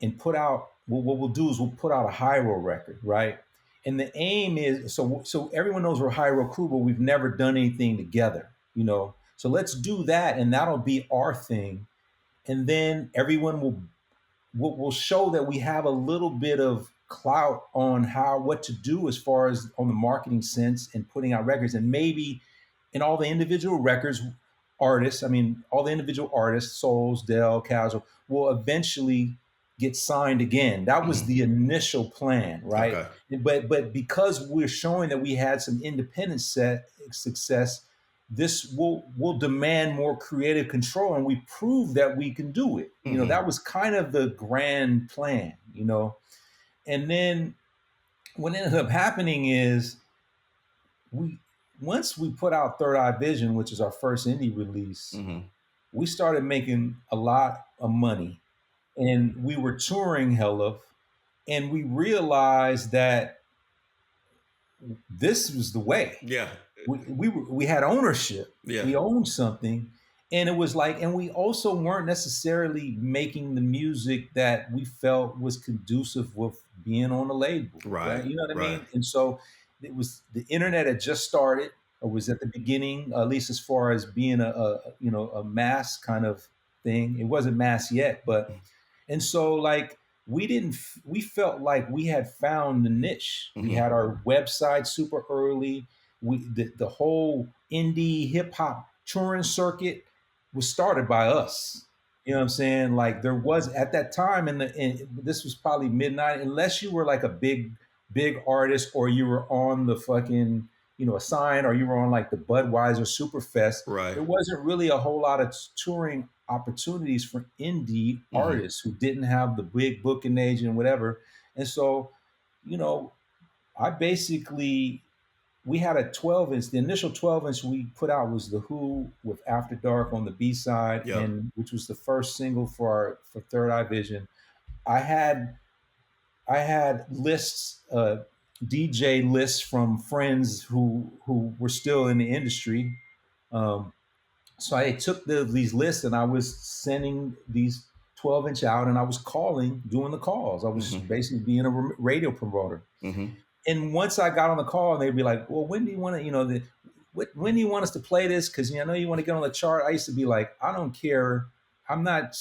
and put out, what we'll do is we'll put out a Hyro record, right? And the aim is, so everyone knows we're Hyro crew, but we've never done anything together, so let's do that, and that'll be our thing. And then everyone will show that we have a little bit of clout on what to do as far as on the marketing sense and putting out records. And maybe in all the individual records, artists, I mean, all the individual artists, Souls, Dell, Casual, will eventually get signed again. That was Mm-hmm. the initial plan, right? Okay. But because we're showing that we had some independent success, this will demand more creative control, and we prove that we can do it. Mm-hmm. That was kind of the grand plan. And then what ended up happening is we once we put out Third Eye Vision, which is our first indie release, Mm-hmm. we started making a lot of money, and we were touring hella, and we realized that this was the way. Yeah. We had ownership. Yeah. We owned something, and it was like, and we also weren't necessarily making the music that we felt was conducive with being on the label, Right. right? You know what I Right. mean? And so it was, the internet had just started, or was at the beginning, at least as far as being a mass kind of thing. It wasn't mass yet, but and so like we felt like we had found the niche. We Mm-hmm. had our website super early. The whole indie hip hop touring circuit was started by us. You know what I'm saying? Like there was at that time, this was probably midnight. Unless you were like a big artist, or you were on the fucking a sign, or you were on like the Budweiser Superfest, Right. there wasn't really a whole lot of touring opportunities for indie Mm-hmm. artists who didn't have the big booking agent and whatever. And so, you know, I basically we had a 12 inch. The initial 12 inch we put out was The Who with After Dark on the B side, Yep. and which was the first single for Third Eye Vision. I had lists, DJ lists from friends who were still in the industry. Um, so I took these lists, and I was sending these 12-inch out, and I was doing the calls. I was Mm-hmm. basically being a radio promoter. Mm-hmm. And once I got on the call, and they'd be like, "Well, when do you want to, when do you want us to play this? Because I know you want to get on the chart." I used to be like, "I don't care. I'm not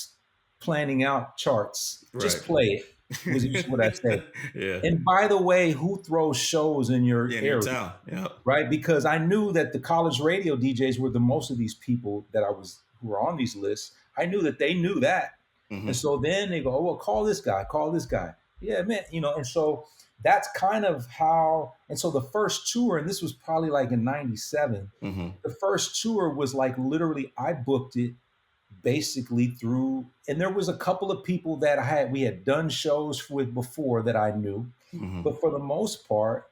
planning out charts. Right. Just play it." Was usually what I say. Yeah. And by the way, who throws shows in your Yeah, in your area? town. Yeah. Right? Because I knew that the college radio DJs were the most of these people who were on these lists. I knew that they knew that. Mm-hmm. And so then they go, "Oh, well, call this guy, call this guy." Yeah, man, and so that's kind of how, and so the first tour, and this was probably like in 97, Mm-hmm. the first tour was like literally I booked it basically through, and there was a couple of people that we had done shows with before that I knew, Mm-hmm. but for the most part,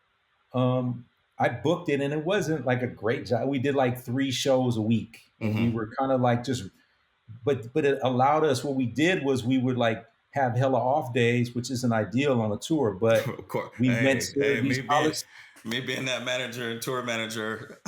I booked it, and it wasn't like a great job. We did like 3 shows a week, and we Mm-hmm. were kind of like just, but it allowed us. What we did was we would like have hella off days, which isn't ideal on a tour, but Of course. we went to Hey, these college. me being that manager and tour manager,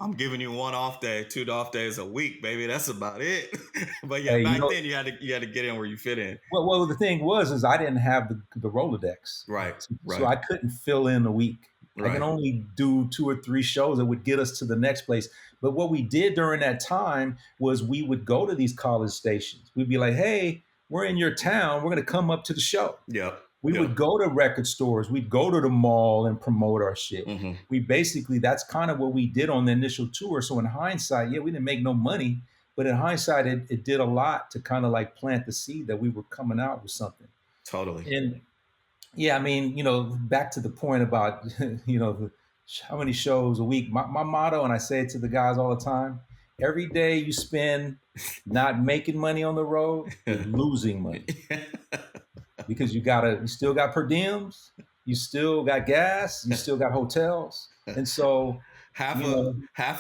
I'm giving you 1 off day, 2 off days a week, baby. That's about it. But yeah, Hey, back then you had to get in where you fit in. well, the thing was is I didn't have the Rolodex, Right. so I couldn't fill in a week. I can Right. only do 2 or 3 shows that would get us to the next place. But what we did during that time was we would go to these college stations. We'd be like, "Hey, we're in your town. We're going to come up to the show. Yep. We would go to record stores. We'd go to the mall and promote our shit. Mm-hmm. We basically, that's kind of what we did on the initial tour. So in hindsight, yeah, we didn't make no money, but in hindsight, it did a lot to kind of like plant the seed that we were coming out with something. Totally. And yeah, I mean, back to the point about, how many shows a week. My motto, and I say it to the guys all the time, every day you spend not making money on the road, you're losing money. Because you still got per diems, you still got gas, you still got hotels. And so half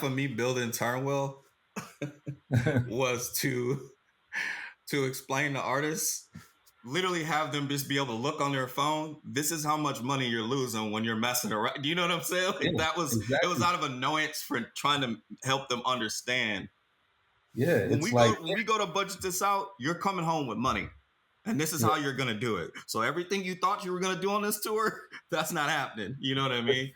of me building Turnwell was to explain to artists, literally have them just be able to look on their phone. This is how much money you're losing when you're messing around. Do you know what I'm saying? Like, yeah, that was exactly. It was out of annoyance for trying to help them understand. Yeah, when we go to budget this out, you're coming home with money. And this is how you're going to do it. So everything you thought you were going to do on this tour, that's not happening. You know what I mean?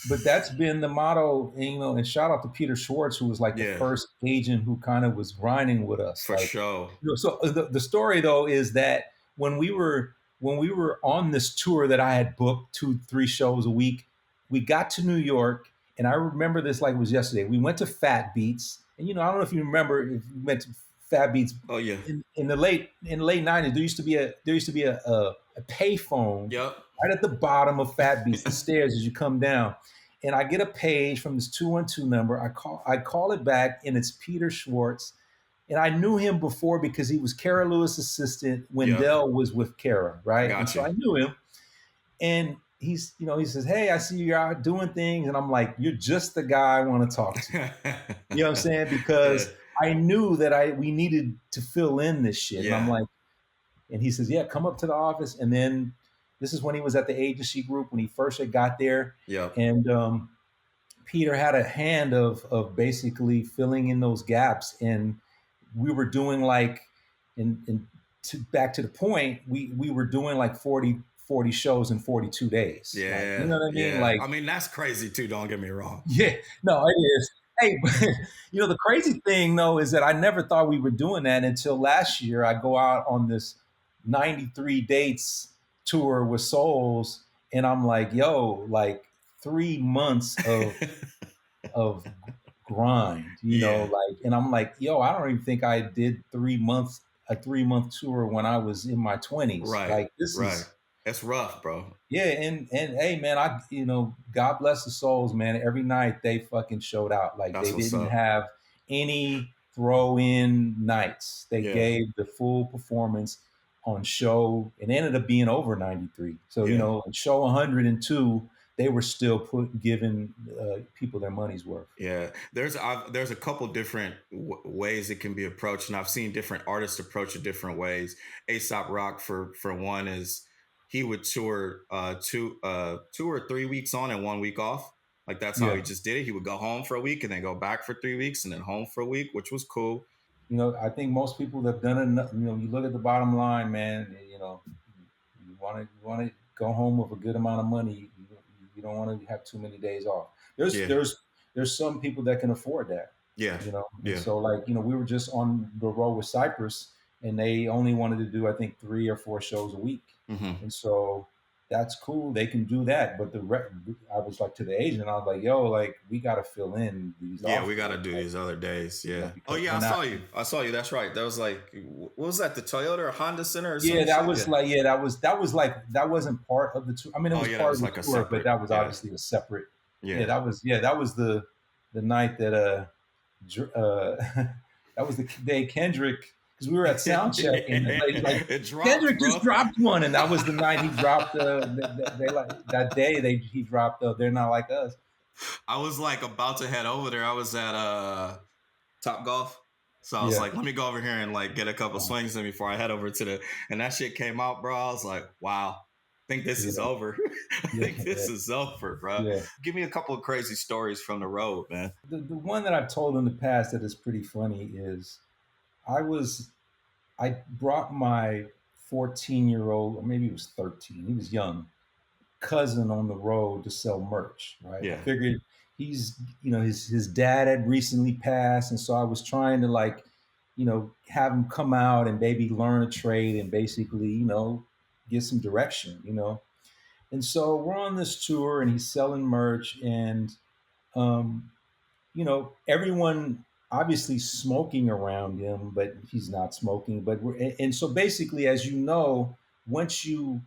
But that's been the motto, and shout out to Peter Schwartz, who was like the first agent who kind of was grinding with us. For sure. So the story though is that when we were on this tour that I had booked 2-3 shows a week, we got to New York, and I remember this like it was yesterday. We went to Fat Beats, and I don't know if you remember if you went to Fat Beats. Oh yeah. In the late 90s, there used to be a payphone right at the bottom of Fat Beats, the stairs as you come down. And I get a page from this 212 number. I call it back, and it's Peter Schwartz. And I knew him before because he was Kara Lewis' assistant when Dell was with Kara, right? Gotcha. And so I knew him. And he says, "Hey, I see you're out doing things." And I'm like, "You're just the guy I want to talk to." You know what I'm saying? Because I knew that we needed to fill in this shit. Yeah. And I'm like, and he says, "Yeah, come up to the office." And then this is when he was at the agency group when he first had got there. Yeah. And Peter had a hand of basically filling in those gaps. And we were doing like, back to the point, we were doing like 40 shows in 42 days. Yeah. Like, you know what I mean? Yeah. Like, I mean, that's crazy too. Don't get me wrong. Yeah, no, it is. Hey, the crazy thing though is that I never thought we were doing that until last year. I go out on this 93 dates tour with Souls, and I'm like, yo, like 3 months of grind, like, and I'm like, yo, I don't even think I did a 3-month tour when I was in my 20s. Right. Like this is. That's rough, bro. Yeah, and hey, man, God bless the souls, man. Every night they fucking showed out. Like they didn't have any throw-in nights. They gave the full performance on show. It ended up being over 93. So on show 102, they were still giving people their money's worth. Yeah, there's a couple different ways it can be approached, and I've seen different artists approach it different ways. A$AP Rock, for one, is he would tour 2 or 3 weeks on and 1 week off. Like that's how he just did it. He would go home for a week and then go back for 3 weeks and then home for a week, which was cool. I think most people that have done it, you look at the bottom line, man, you want to go home with a good amount of money. You don't want to have too many days off. There's some people that can afford that. Yeah. So like, we were just on the road with Cypress, and they only wanted to do, I think, 3 or 4 shows a week. Mm-hmm. And so that's cool. They can do that. But I was like to the agent, I was like, yo, like we got to fill in these. Yeah, we got to do these other days. Yeah. Oh yeah, I saw you. That's right. That was like, what was that? The Toyota or Honda Center? Or that wasn't part of the tour. I mean, it was part of the tour, but that was obviously a separate. Yeah. That was the night that that was the day Kendrick. Because we were at soundcheck, and Kendrick just dropped one, and that was the night he dropped. That day he dropped. They're Not Like Us. I was like about to head over there. I was at Top Golf, so I was like, let me go over here and like get a couple swings in before I head over to and that shit came out, bro. I was like, wow, I think this is over. I think this is over, bro. Yeah. Give me a couple of crazy stories from the road, man. The one that I've told in the past that is pretty funny is, I brought my 14-year-old, or maybe he was 13, he was young, cousin on the road to sell merch, right? Yeah. I figured he's, his dad had recently passed, and so I was trying to like have them come out and maybe learn a trade and basically, get some direction. And so we're on this tour and he's selling merch and, um, everyone obviously smoking around him, but he's not smoking. But and so basically, as you know, once you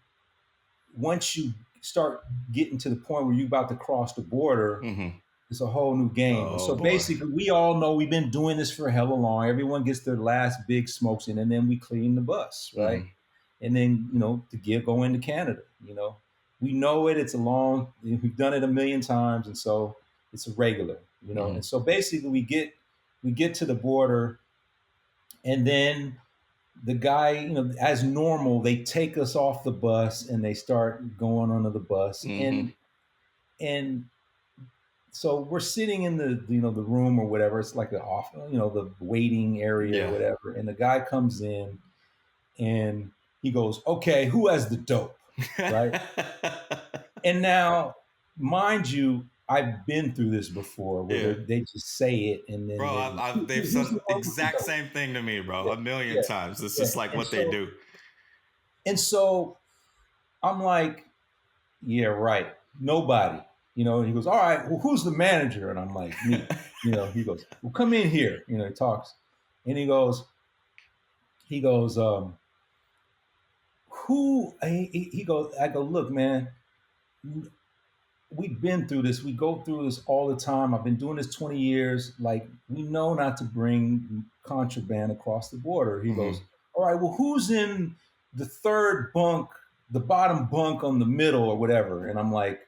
once you start getting to the point where you're about to cross the border, Mm-hmm. it's a whole new game. And Oh so boy. basically, we all know we've been doing this for hella long. Everyone gets their last big smokes in, and then we clean the bus, right? Mm-hmm. And then to go into Canada. We know it. It's a long. We've done it a million times, and so it's a regular. Mm-hmm. And so basically, we get to the border, and then the guy, as normal, they take us off the bus and they start going onto the bus, Mm-hmm. and so we're sitting in the room or whatever. It's like the off, the waiting area or Yeah. whatever. And the guy comes in and he goes, "Okay, who has the dope?" Right. And now, mind you, I've been through this before where Yeah. they just say it and then Bro, they they've who's said the the one with the exact dope? same thing to me, bro, Yeah, a million yeah, times. It's yeah. just like And what they so do. and so I'm like, yeah, right. Nobody. And he goes, "All right, well, who's the manager?" And I'm like, "Me." He goes, "Well, come in here." He talks. And he goes, who he goes, I go, "Look, man, we've been through this. We go through this all the time. I've been doing this 20 years. Like, we know not to bring contraband across the border." He Mm-hmm. goes, "All right, well, who's in the third bunk, the bottom bunk on the middle or whatever?" And I'm like,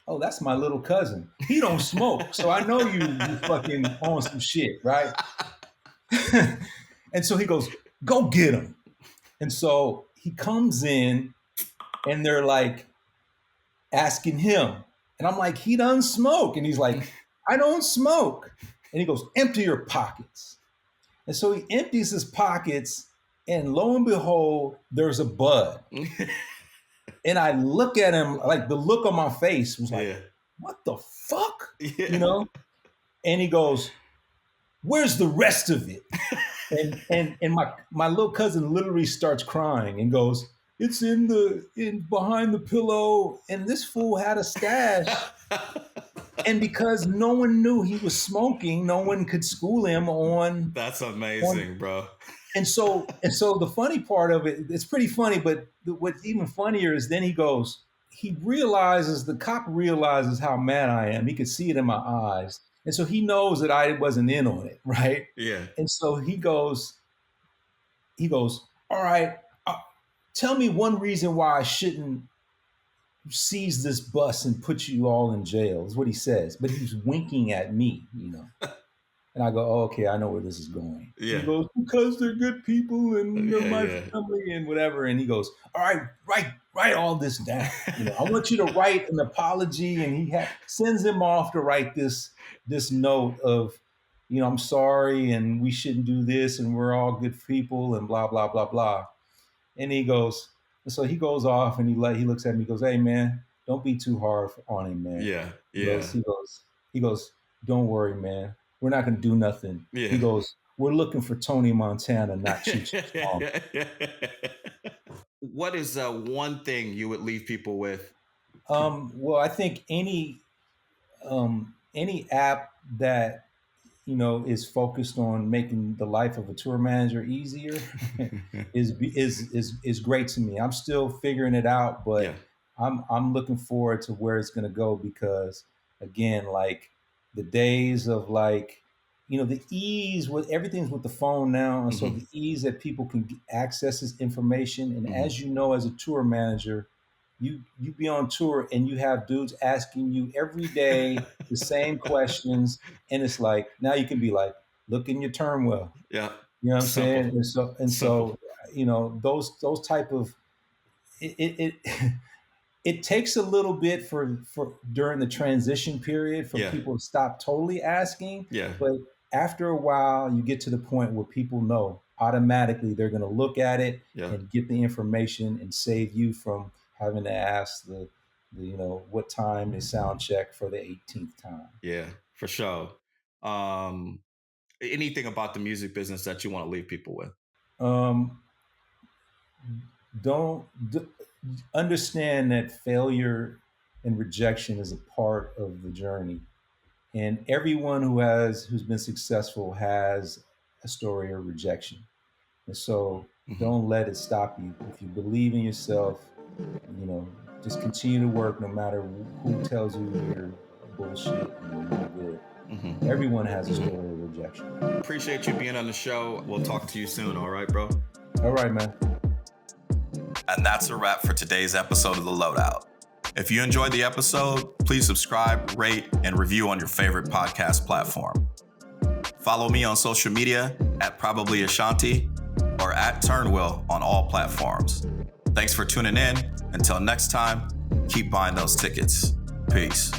"Oh, that's my little cousin. He don't smoke, so I know you fucking on some shit, right?" And so he goes, "Go get him." And so he comes in, and they're like asking him, and I'm like, "He doesn't smoke," and he's like, "I don't smoke," and he goes, "Empty your pockets." And so he empties his pockets, and lo and behold, there's a bud. And I look at him, like the look on my face was like, Yeah. "What the fuck?" You Yeah. know? And he goes, "Where's the rest of it?" And my little cousin literally starts crying and goes, "It's in behind the pillow." And this fool had a stash. And because no one knew he was smoking, no one could school him That's on amazing, bro. and so the funny part of it, it's pretty funny, but what's even funnier is then the cop realizes how mad I am. He could see it in my eyes. And so he knows that I wasn't in on it, right? Yeah. And so he goes, "All right, tell me one reason why I shouldn't seize this bus and put you all in jail," is what he says. But he's winking at me. And I go, "Oh, okay, I know where this is going." And he Yeah. goes, "Because they're good people and they're Yeah. my Yeah. family and whatever." And he goes, "All right, write all this down. I want you to write an apology." And he sends him off to write this note of, "I'm sorry and we shouldn't do this and we're all good people and blah blah blah blah." And he goes off and he looks at me. He goes, "Hey man, don't be too hard on him, man." Yeah. He goes, Yeah. he goes, he goes, "Don't worry, man. We're not going to do nothing." He Yeah. goes, "We're looking for Tony Montana, not Cheech's mom." What is one thing you would leave people with? Well, I think any app that is focused on making the life of a tour manager easier is great to me. I'm still figuring it out, Yeah. but I'm looking forward to where it's going to go because again, like the days of like the ease with everything's with the phone now, and so Mm-hmm. the ease that people can access this information, and Mm-hmm. as you know, as a tour manager, you be on tour and you have dudes asking you every day the same questions, and it's like now you can be like, "Look in your turn well." Yeah. You know what I'm saying? Simple. And so Simple. those type of it it takes a little bit for during the transition period for Yeah. people to stop totally asking, Yeah. but after a while you get to the point where people know automatically they're going to look at it Yeah. and get the information and save you from having to ask the what time is sound check for the 18th time. Yeah. For sure. Um, Anything about the music business that you want to leave people with? Don't understand that failure and rejection is a part of the journey, and everyone who's been successful has a story of rejection. And so don't let it stop you. If you believe in yourself, just continue to work no matter who tells you you're bullshit and you're good. Everyone has a story of rejection. Appreciate you being on the show. We'll talk to you soon. All right, bro? All right, man. And that's a wrap for today's episode of The Loadout. If you enjoyed the episode, please subscribe, rate, and review on your favorite podcast platform. Follow me on social media at Probably Ashanti or at Turnwell on all platforms. Thanks for tuning in. Until next time, keep buying those tickets. Peace.